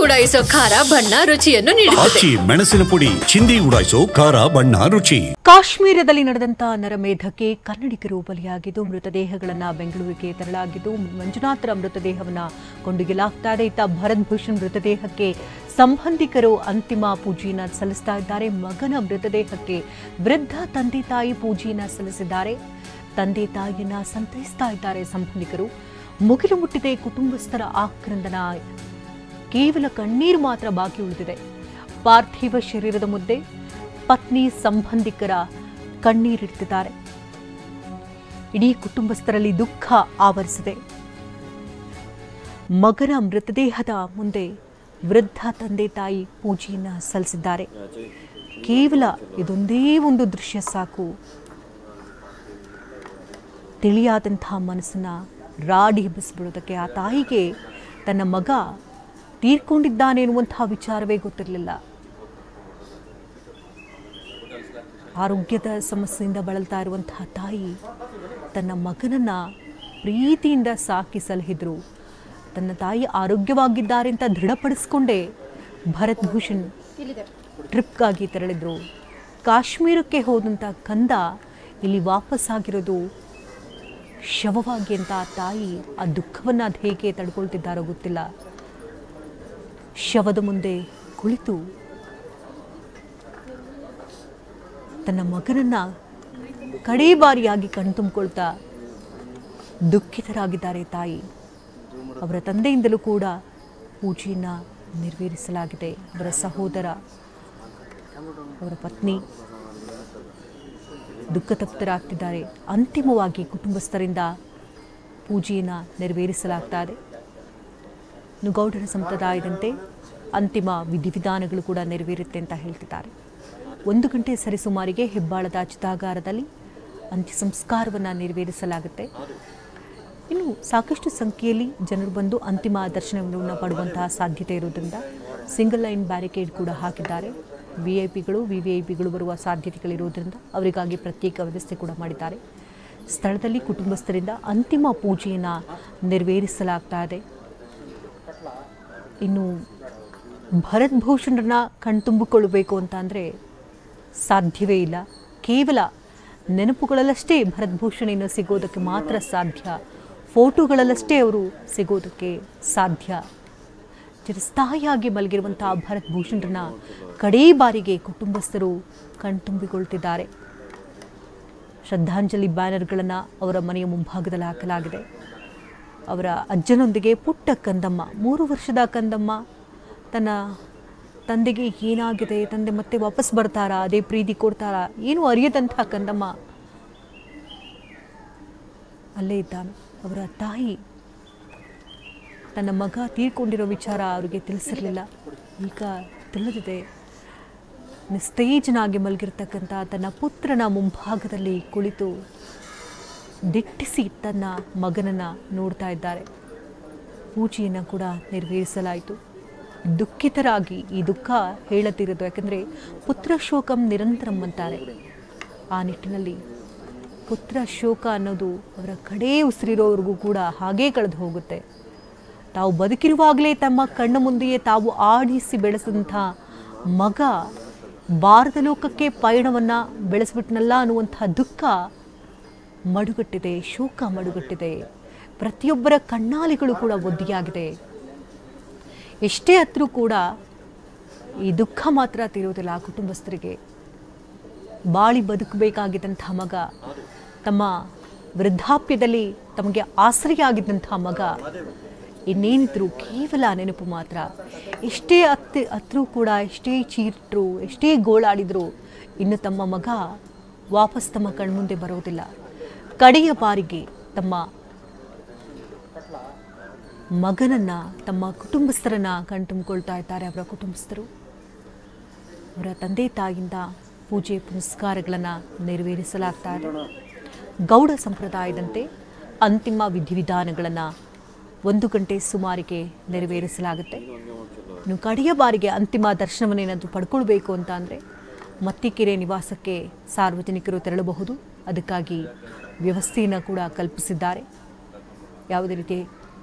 ಉಡಾಯಿಸೋ ಖಾರ ಬಣ್ಣ ರುಚಿಯನ್ನು ನೀಡುತ್ತದೆ. ಮೆಣಸಿನ ಪುಡಿ ಚಿಂದಿ ಉಡಾಯಿಸೋ ಖಾರ ಬಣ್ಣ ರುಚಿ. ಕಾಶ್ಮೀರದಲ್ಲಿ ನಡೆದಂತ ನರಮೇಧಕ್ಕೆ ಕನ್ನಡಿಗರು ಬಲಿಯಾಗಿದ್ದು ಮೃತದೇಹಗಳನ್ನು ಬೆಂಗಳೂರಿಗೆ ತರಲಾಗಿದ್ದು ಮಂಜುನಾಥರ ಮೃತದೇಹವನ್ನು ಕೊಂಡೊಯ್ಯಲಾಗ್ತಾ ಇದೆ. ಇತ್ತ ಭರತ್ ಭೂಷಣ್ ಮೃತದೇಹಕ್ಕೆ ಸಂಬಂಧಿಕರು ಅಂತಿಮ ಪೂಜೆಯನ್ನು ಸಲ್ಲಿಸ್ತಾ ಇದ್ದಾರೆ. ಮಗನ ಮೃತದೇಹಕ್ಕೆ ವೃದ್ಧ ತಂದೆ ತಾಯಿ ಪೂಜೆಯನ್ನು ಸಲ್ಲಿಸಿದ್ದಾರೆ. ತಂದೆ ತಾಯಿಯನ್ನ ಸಂತೈಸ್ತಾ ಇದ್ದಾರೆ ಸಂಬಂಧಿಕರು. ಮುಗಿಲು ಮುಟ್ಟಿದೆ ಕುಟುಂಬಸ್ಥರ ಆಕ್ರಂದನ. ಕೇವಲ ಕಣ್ಣೀರು ಮಾತ್ರ ಬಾಕಿ ಉಳಿದಿದೆ. ಪಾರ್ಥಿವ ಶರೀರದ ಮುದ್ದೆ ಪತ್ನಿ ಸಂಬಂಧಿಕರ ಕಣ್ಣೀರಿಡ್ತಿದ್ದಾರೆ. ಇಡೀ ಕುಟುಂಬಸ್ಥರಲ್ಲಿ ದುಃಖ ಆವರಿಸಿದೆ. ಮಗನ ಮೃತದೇಹದ ಮುಂದೆ ವೃದ್ಧ ತಂದೆ ತಾಯಿ ಪೂಜೆಯನ್ನು ಸಲ್ಲಿಸಿದ್ದಾರೆ. ಕೇವಲ ಇದೊಂದೇ ಒಂದು ದೃಶ್ಯ ಸಾಕು ತಿಳಿಯಾದಂತಹ ಮನಸ್ಸನ್ನ ರಾಡಿ ಎಬ್ಬಿಸ್ಬಿಡೋದಕ್ಕೆ. ಆ ತಾಯಿಗೆ ತನ್ನ ಮಗ ತೀರ್ಕೊಂಡಿದ್ದಾನೆ ಎನ್ನುವಂತಹ ವಿಚಾರವೇ ಗೊತ್ತಿರಲಿಲ್ಲ. ಆರೋಗ್ಯದ ಸಮಸ್ಯೆಯಿಂದ ಬಳಲ್ತಾ ಇರುವಂತಹ ತಾಯಿ ತನ್ನ ಮಗನನ್ನ ಪ್ರೀತಿಯಿಂದ ಸಾಕಿ ಸಲಹಿದ್ರು. ತನ್ನ ತಾಯಿ ಆರೋಗ್ಯವಾಗಿದ್ದಾರೆ ಅಂತ ದೃಢಪಡಿಸ್ಕೊಂಡೇ ಭರತ್ ಭೂಷಣ್ ಟ್ರಿಪ್ಗಾಗಿ ತೆರಳಿದ್ರು. ಕಾಶ್ಮೀರಕ್ಕೆ ಹೋದಂಥ ಕಂದ ಇಲ್ಲಿ ವಾಪಸ್ಸಾಗಿರೋದು ಶವವಾಗಿ ಅಂತ ಆ ತಾಯಿ ಆ ದುಃಖವನ್ನು ಅದು ಹೇಗೆ ತಡ್ಕೊಳ್ತಿದ್ದಾರೋ ಗೊತ್ತಿಲ್ಲ. ಶವದ ಮುಂದೆ ಕುಳಿತು ತನ್ನ ಮಗನನ್ನ ಕಡೇ ಬಾರಿಯಾಗಿ ಕಣ್ತುಂಬಿಕೊಳ್ತಾ ದುಃಖಿತರಾಗಿದ್ದಾರೆ ತಾಯಿ. ಅವರ ತಂದೆಯಿಂದಲೂ ಕೂಡ ಪೂಜೆಯನ್ನು ನೆರವೇರಿಸಲಾಗಿದೆ. ಅವರ ಸಹೋದರ, ಅವರ ಪತ್ನಿ ದುಃಖತಪ್ತರಾಗ್ತಿದ್ದಾರೆ. ಅಂತಿಮವಾಗಿ ಕುಟುಂಬಸ್ಥರಿಂದ ಪೂಜೆಯನ್ನು ನೆರವೇರಿಸಲಾಗ್ತಾ ಇದೆ. ಗೌಡರ ಸಂಪ್ರದಾಯದಂತೆ ಅಂತಿಮ ವಿಧಿವಿಧಾನಗಳು ಕೂಡ ನೆರವೇರುತ್ತೆ ಅಂತ ಹೇಳ್ತಿದ್ದಾರೆ. 1 ಗಂಟೆ ಸರಿಸುಮಾರಿಗೆ ಹೆಬ್ಬಾಳದ ಚಿತಾಗಾರದಲ್ಲಿ ಅಂತ್ಯ ಸಂಸ್ಕಾರವನ್ನು ನೆರವೇರಿಸಲಾಗುತ್ತೆ. ಇನ್ನು ಸಾಕಷ್ಟು ಸಂಖ್ಯೆಯಲ್ಲಿ ಜನರು ಬಂದು ಅಂತಿಮ ದರ್ಶನವನ್ನು ಪಡುವಂತಹ ಸಾಧ್ಯತೆ ಇರುವುದರಿಂದ ಸಿಂಗಲ್ ಲೈನ್ ಬ್ಯಾರಿಕೇಡ್ ಕೂಡ ಹಾಕಿದ್ದಾರೆ. ವಿಐಪಿಗಳು ವಿವಿಐಪಿಗಳು ಬರುವ ಸಾಧ್ಯತೆಗಳಿರುವುದರಿಂದ ಅವರಿಗಾಗಿ ಪ್ರತ್ಯೇಕ ವ್ಯವಸ್ಥೆ ಕೂಡ ಮಾಡಿದ್ದಾರೆ. ಸ್ಥಳದಲ್ಲಿ ಕುಟುಂಬಸ್ಥರಿಂದ ಅಂತಿಮ ಪೂಜೆಯನ್ನು ನೆರವೇರಿಸಲಾಗ್ತಾ ಇದೆ. ಇನ್ನು ಭರತ್ ಭೂಷಣ್ರನ್ನ ಕಣ್ತುಂಬಿಕೊಳ್ಳಬೇಕು ಅಂತ ಅಂದರೆ ಸಾಧ್ಯವೇ ಇಲ್ಲ. ಕೇವಲ ನೆನಪುಗಳಲ್ಲಷ್ಟೇ ಭರತ್ ಭೂಷಣ್ ಇನ್ನು ಸಿಗೋದಕ್ಕೆ ಮಾತ್ರ ಸಾಧ್ಯ. ಫೋಟೋಗಳಲ್ಲಷ್ಟೇ ಅವರು ಸಿಗೋದಕ್ಕೆ ಸಾಧ್ಯ. ಚಿರಸ್ಥಾಯಿಯಾಗಿ ಮಲಗಿರುವಂತಹ ಭರತ್ ಭೂಷಣ್ರನ್ನ ಕಡೇ ಬಾರಿಗೆ ಕುಟುಂಬಸ್ಥರು ಕಣ್ತುಂಬಿಕೊಳ್ತಿದ್ದಾರೆ. ಶ್ರದ್ಧಾಂಜಲಿ ಬ್ಯಾನರ್ಗಳನ್ನು ಅವರ ಮನೆಯ ಮುಂಭಾಗದಲ್ಲಿ ಹಾಕಲಾಗಿದೆ. ಅವರ ಅಜ್ಜನೊಂದಿಗೆ ಪುಟ್ಟ ಕಂದಮ್ಮ, 3 ವರ್ಷದ ಕಂದಮ್ಮ, ತನ್ನ ತಂದೆಗೆ ಏನಾಗಿದೆ, ತಂದೆ ಮತ್ತೆ ವಾಪಸ್ ಬರ್ತಾರಾ, ಅದೇ ಪ್ರೀತಿ ಕೊಡ್ತಾರಾ, ಏನು ಅರಿಯದಂತಹ ಕಂದಮ್ಮ ಅಲ್ಲೇ ಇದ್ದಾನೆ. ಅವರ ತಾಯಿ ತನ್ನ ಮಗ ತೀರ್ಕೊಂಡಿರೋ ವಿಚಾರ ಅವರಿಗೆ ತಿಳಿಸಿರಲಿಲ್ಲ. ಈಗ ತಿಳಿದಿದೆ. ನಿಸ್ತೇಜನಾಗಿ ಮಲಗಿರ್ತಕ್ಕಂಥ ತನ್ನ ಪುತ್ರನ ಮುಂಭಾಗದಲ್ಲಿ ಕುಳಿತು ದಿಟ್ಟಿಸಿ ತನ್ನ ಮಗನನ್ನು ನೋಡ್ತಾ ಇದ್ದಾರೆ. ಪೂಜೆಯನ್ನು ಕೂಡ ನೆರವೇರಿಸಲಾಯಿತು. ದುಃಖಿತರಾಗಿ ಈ ದುಃಖ ಹೇಳತಿರೋದು. ಯಾಕಂದರೆ ಪುತ್ರ ಶೋಕಂ ನಿರಂತರಂ ಅಂತಾರೆ. ಆ ನಿಟ್ಟಿನಲ್ಲಿ ಪುತ್ರ ಶೋಕ ಅನ್ನೋದು ಅವರ ಕಡೇ ಉಸಿರಿರೋವರೆಗೂ ಕೂಡ ಹಾಗೇ ಕಳೆದು ಹೋಗುತ್ತೆ. ತಾವು ಬದುಕಿರುವಾಗಲೇ ತಮ್ಮ ಕಣ್ಣ ಮುಂದೆಯೇ ತಾವು ಆಡಿಸಿ ಬೆಳೆಸಿದಂಥ ಮಗ ಭಾರತ ಲೋಕಕ್ಕೆ ಪಯಣವನ್ನು ಬೆಳೆಸ್ಬಿಟ್ನಲ್ಲ ಅನ್ನುವಂಥ ದುಃಖ ಮಡುಗಟ್ಟಿದೆ, ಶೋಕ ಮಡುಗಟ್ಟಿದೆ. ಪ್ರತಿಯೊಬ್ಬರ ಕಣ್ಣಾಲಿಗಳು ಕೂಡ ಒದ್ದಿಯಾಗಿದೆ. ಎಷ್ಟೇ ಹತ್ತಿರೂ ಕೂಡ ಈ ದುಃಖ ಮಾತ್ರ ತೀರೋದಿಲ್ಲ ಕುಟುಂಬಸ್ಥರಿಗೆ. ಬಾಳಿ ಬದುಕಬೇಕಾಗಿದ್ದಂಥ ಮಗ, ತಮ್ಮ ವೃದ್ಧಾಪ್ಯದಲ್ಲಿ ತಮಗೆ ಆಸರೆಯಾಗಿದ್ದಂಥ ಮಗ, ಇನ್ನೇನಿದ್ರು ಕೇವಲ ನೆನಪು ಮಾತ್ರ. ಎಷ್ಟೇ ಹತ್ತಿರೂ ಕೂಡ, ಎಷ್ಟೇ ಚೀಟ್ರು, ಎಷ್ಟೇ ಗೋಳಾಡಿದ್ರು ಇನ್ನು ತಮ್ಮ ಮಗ ವಾಪಸ್ ತಮ್ಮ ಕಣ್ಮುಂದೆ ಬರೋದಿಲ್ಲ. ಕಡೆಯ ಬಾರಿಗೆ ತಮ್ಮ ಮಗನನ್ನ, ತಮ್ಮ ಕುಟುಂಬಸ್ಥರನ್ನ ಕಣ್ತುಂಬಿಕೊಳ್ತಾ ಇದ್ದಾರೆ ಅವರ ಕುಟುಂಬಸ್ಥರು. ಅವರ ತಂದೆ ತಾಯಿಯಿಂದ ಪೂಜೆ ಪುನಸ್ಕಾರಗಳನ್ನು ನೆರವೇರಿಸಲಾಗ್ತಾ ಇದೆ. ಗೌಡ ಸಂಪ್ರದಾಯದಂತೆ ಅಂತಿಮ ವಿಧಿವಿಧಾನಗಳನ್ನು 1 ಗಂಟೆ ಸುಮಾರಿಗೆ ನೆರವೇರಿಸಲಾಗುತ್ತೆ. ಇನ್ನು ಕಡೆಯ ಬಾರಿಗೆ ಅಂತಿಮ ದರ್ಶನವನ್ನೇನಾದರೂ ಪಡ್ಕೊಳ್ಬೇಕು ಅಂತ ಅಂದರೆ ಮತ್ತಿಕೆರೆ ನಿವಾಸಕ್ಕೆ ಸಾರ್ವಜನಿಕರು ತೆರಳಬಹುದು. ಅದಕ್ಕಾಗಿ ವ್ಯವಸ್ಥೆಯನ್ನು ಕೂಡ ಕಲ್ಪಿಸಿದ್ದಾರೆ. ಯಾವುದೇ ರೀತಿ